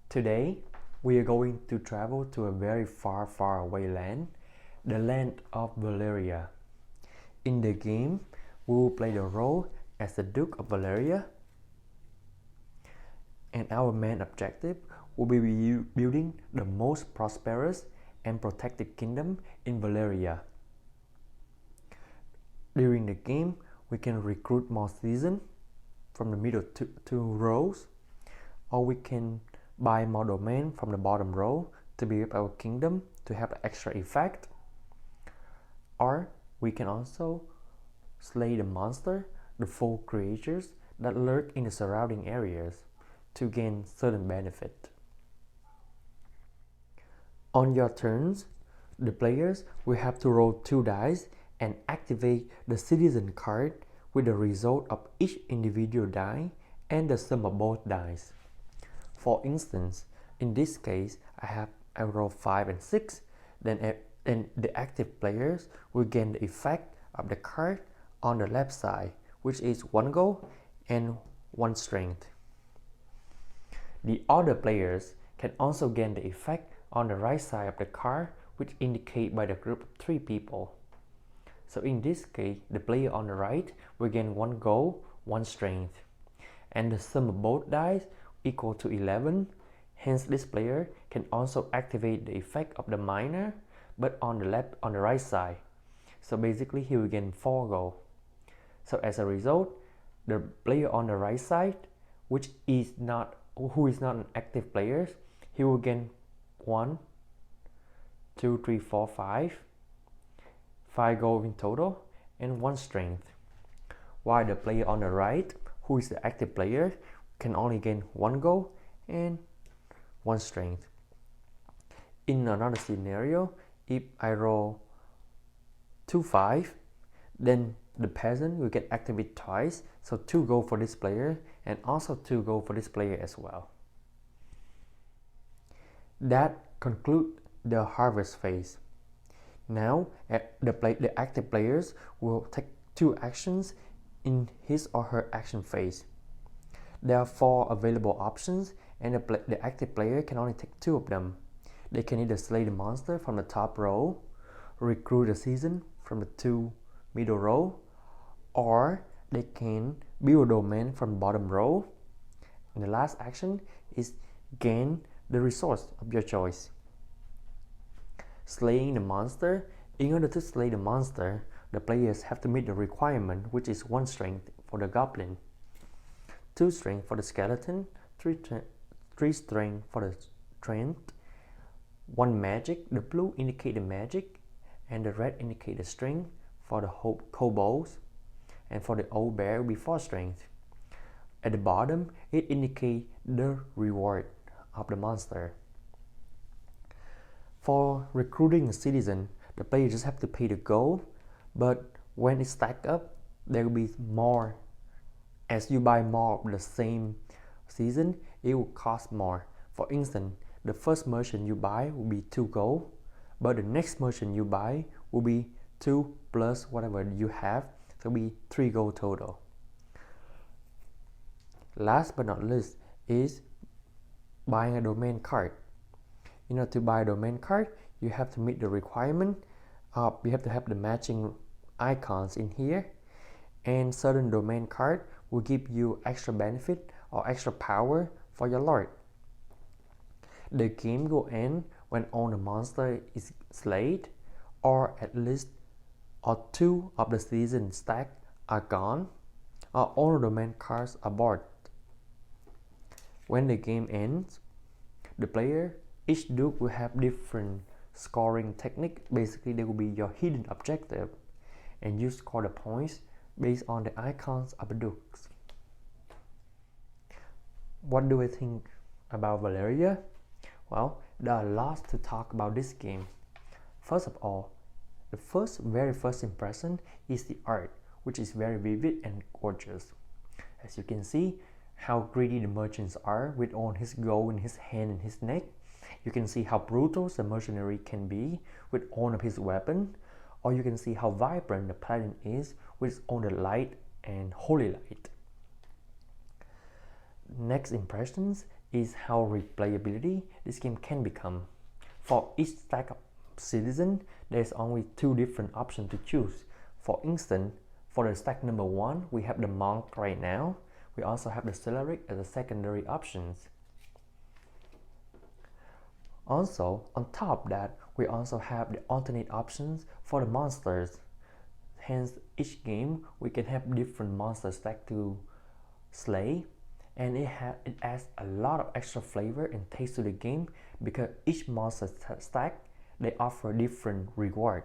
Today, we are going to travel to a very far away land, the land of Valeria. In the game, we will play the role as the Duke of Valeria, and our main objective will be building the most prosperous and protected kingdom in Valeria. During the game, we can recruit more citizens from the middle two rows, or we can buy more domain from the bottom row to build our kingdom to have extra effect, or we can also slay the monster, the four creatures that lurk in the surrounding areas to gain certain benefit. On your turns, the players will have to roll 2 dice and activate the citizen card with the result of each individual die and the sum of both dice. For instance, in this case, I roll 5 and 6, then the active players will gain the effect of the card on the left side, which is 1 gold and 1 strength. The other players can also gain the effect on the right side of the card, which indicated by the group of 3 people. So in this case, the player on the right will gain 1 gold, 1 strength, and the sum of both dice equal to 11. Hence, this player can also activate the effect of the miner, but on the right side. So basically, he will gain 4 gold. So as a result, the player on the right side, who is not an active player, he will gain 1, 2, 3, 4, 5 gold in total and 1 strength, while the player on the right, who is the active player, can only gain 1 gold and 1 strength. In another scenario, if I roll 2 5, then the peasant will get activated twice, so 2 gold for this player and also 2 gold for this player as well. That concludes the harvest phase. Now, the active players will take 2 actions in his or her action phase. There are 4 available options, and the active player can only take 2 of them. They can either slay the monster from the top row, recruit a citizen from the 2 middle row, or they can build a domain from the bottom row. And the last action is gain the resource of your choice. Slaying the monster. In order to slay the monster, the players have to meet the requirement, which is 1 strength for the goblin, 2 strength for the skeleton, 3 strength for the strength, 1 magic. The blue indicate the magic and the red indicate the strength for the kobolds, and for the old bear will be 4 strength. At the bottom, it indicates the reward of the monster. For recruiting a citizen, the player just have to pay the gold, but when it stacks up, there will be more. As you buy more of the same season, it will cost more. For instance, the first merchant you buy will be 2 gold, but the next merchant you buy will be 2 plus whatever you have, so it will be 3 gold total. Last but not least is buying a domain card. In order to buy a domain card, you have to meet the requirement of you have to have the matching icons in here, and certain domain card will give you extra benefit or extra power for your lord. The game will end when all the monster is slayed, or at least 2 of the season stack are gone, or all the domain cards are bought. When the game ends, each duke will have different scoring technique. Basically, there will be your hidden objective, and you score the points based on the icons of the dukes. What do I think about Valeria? Well, there are lots to talk about this game. First of all, the very first impression is the art, which is very vivid and gorgeous. As you can see how greedy the merchants are with all his gold in his hand and his neck. You can see how brutal the mercenary can be with all of his weapon, or you can see how vibrant the paladin is with all the light and holy light. Next impressions is how replayability this game can become. For each stack of citizen, there's only 2 different options to choose. For instance, for the stack number 1, we have the monk right now. We also have the cleric as a secondary options. Also, on top of that, we also have the alternate options for the monsters. Hence, each game we can have different monster stack to slay, and it adds a lot of extra flavor and taste to the game because each monster stack they offer different reward.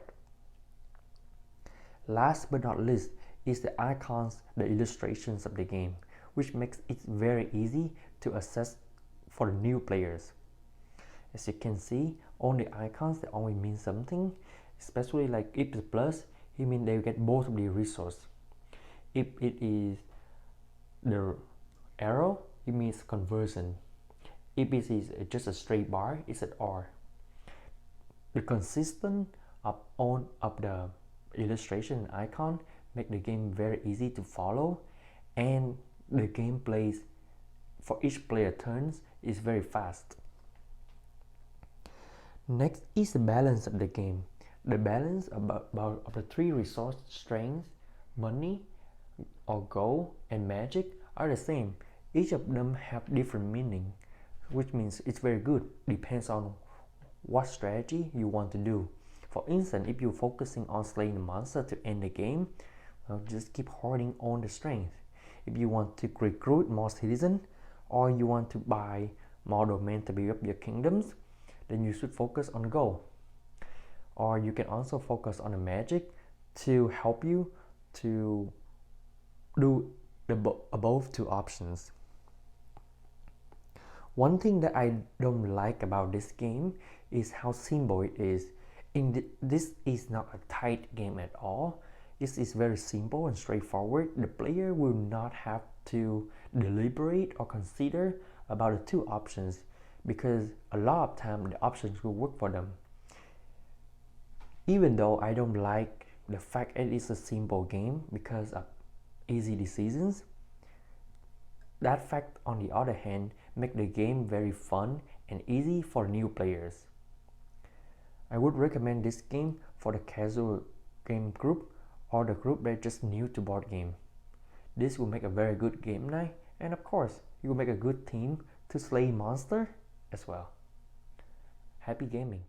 Last but not least is the icons, the illustrations of the game, which makes it very easy to access for the new players. As you can see, all the icons they only mean something, especially like if it's plus, it means they get both of the resource. If it is the arrow, it means conversion. If it is just a straight bar, it's an R. The consistent of all of the illustration icon make the game very easy to follow, and the gameplay for each player turns is very fast. Next is the balance of the game. The balance of the 3 resource strength, money or gold and magic are the same. Each of them have different meaning, which means it's very good. Depends on what strategy you want to do. For instance, if you're focusing on slaying the monster to end the game, well, just keep hoarding on the strength. If you want to recruit more citizens, or you want to buy more domain to build up your kingdoms, then you should focus on gold. Or you can also focus on the magic to help you to do the above 2 options. One thing that I don't like about this game is how simple it is. This is not a tight game at all. This is very simple and straightforward. The player will not have to deliberate or consider about the 2 options because a lot of time the options will work for them. Even though I don't like the fact it is a simple game because of easy decisions, that fact on the other hand make the game very fun and easy for new players. I would recommend this game for the casual game group or the group that just new to board game. This will make a very good game night, and of course you will make a good team to slay monster as well. Happy gaming!